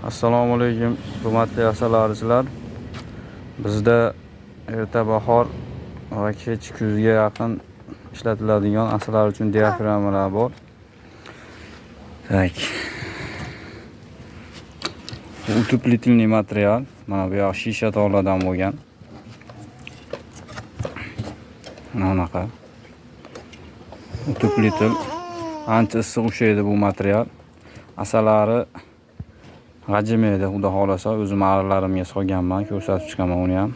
Assalomu alaykum, hurmatli asalarichilar. Bizda erta bahor va kech kuzga yaqin ishlatiladigan asalar uchun diafragmalar bor. Tak. Bu utuplitilniy material. Mana bu yoq shisha toladan bo'lgan. Mana bunaqa. Utuplitil ancha issiq ushlaydi bu material. Asalari g'ajimaydi, xudo xolasa. O'zim arilarimga solganman, ko'rsatib chiqaman uni ham.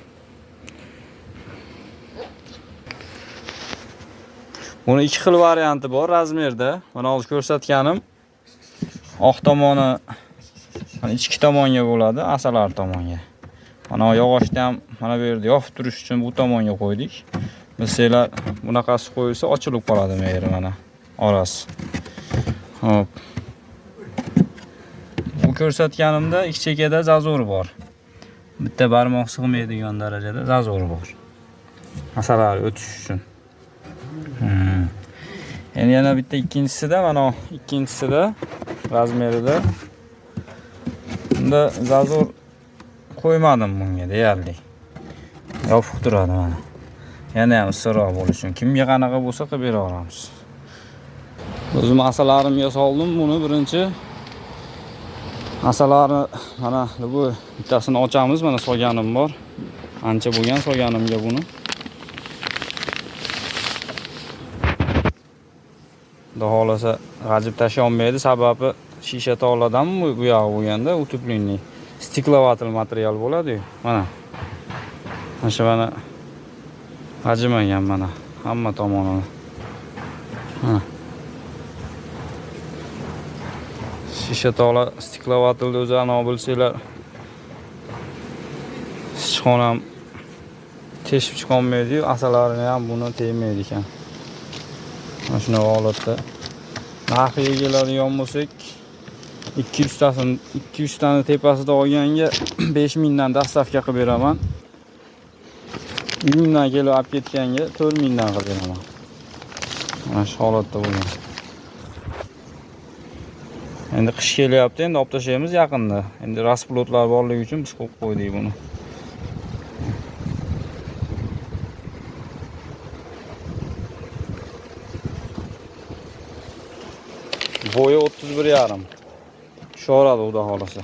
Buni ikki xil varianti bor razmerda. Mana hozir ko'rsatganim oq tomoni mana ichki tomonga bo'ladi, asalar tomonga. Mana yog'ochni ham mana bu yerda yopib turish uchun bu tomonga qo'ydik. Bilsanglar, bunaqasi qo'yilsa ochilib qoladi meyri mana orasi. Hop. Bu ko'rsatganimda ikki chekada zazor bor. Bitta barmoq sig'maydigan darajada zazor bor. Asalar o'tish uchun. Endi yana bitta ikkinchisida mana ikkinchisida razmerida bunda zazor qo'ymadim bunga deyarli. Yopiq turadi mana. Yana ham issiqroq bo'lish uchun kimga qanaqa bo'lsa qilib bera olamiz. O'zim asalarimga soldim buni birinchi. Asalarni mana bu bittasini ochamiz, mana solganim bor. Ancha bo'lgan solganimga buni. Xudo xolasa g'ajib tashlolmaydi, sababi shisha toladan bu yog'i bo'lganda utuplining stiklovatil material bo'ladi-yu. Mana. Mana g'ajimagan mana hamma tomonini. Shisha tola stiklovatilni o'zi ana bilsanglar sichqon ham teshib chiqolmaydi-yu, asalarini ham buni tegmaydi ekan. Mana shunday holatda narxiga keladigan bo'lsak 200 tani tepasida olganga 5000 dan dastavka qilib beraman. 1000 dan kelib olib ketganga 4000 dan qilib beraman. Mana shu holatda bo'lgan. Endi qish kelyapti, endi olib tashlaymiz yaqinda. Endi rasplotlar borligi uchun biz qo'yib qo'ydik buni. Bo'yi 31,5. Sho'radi xudo xolasa.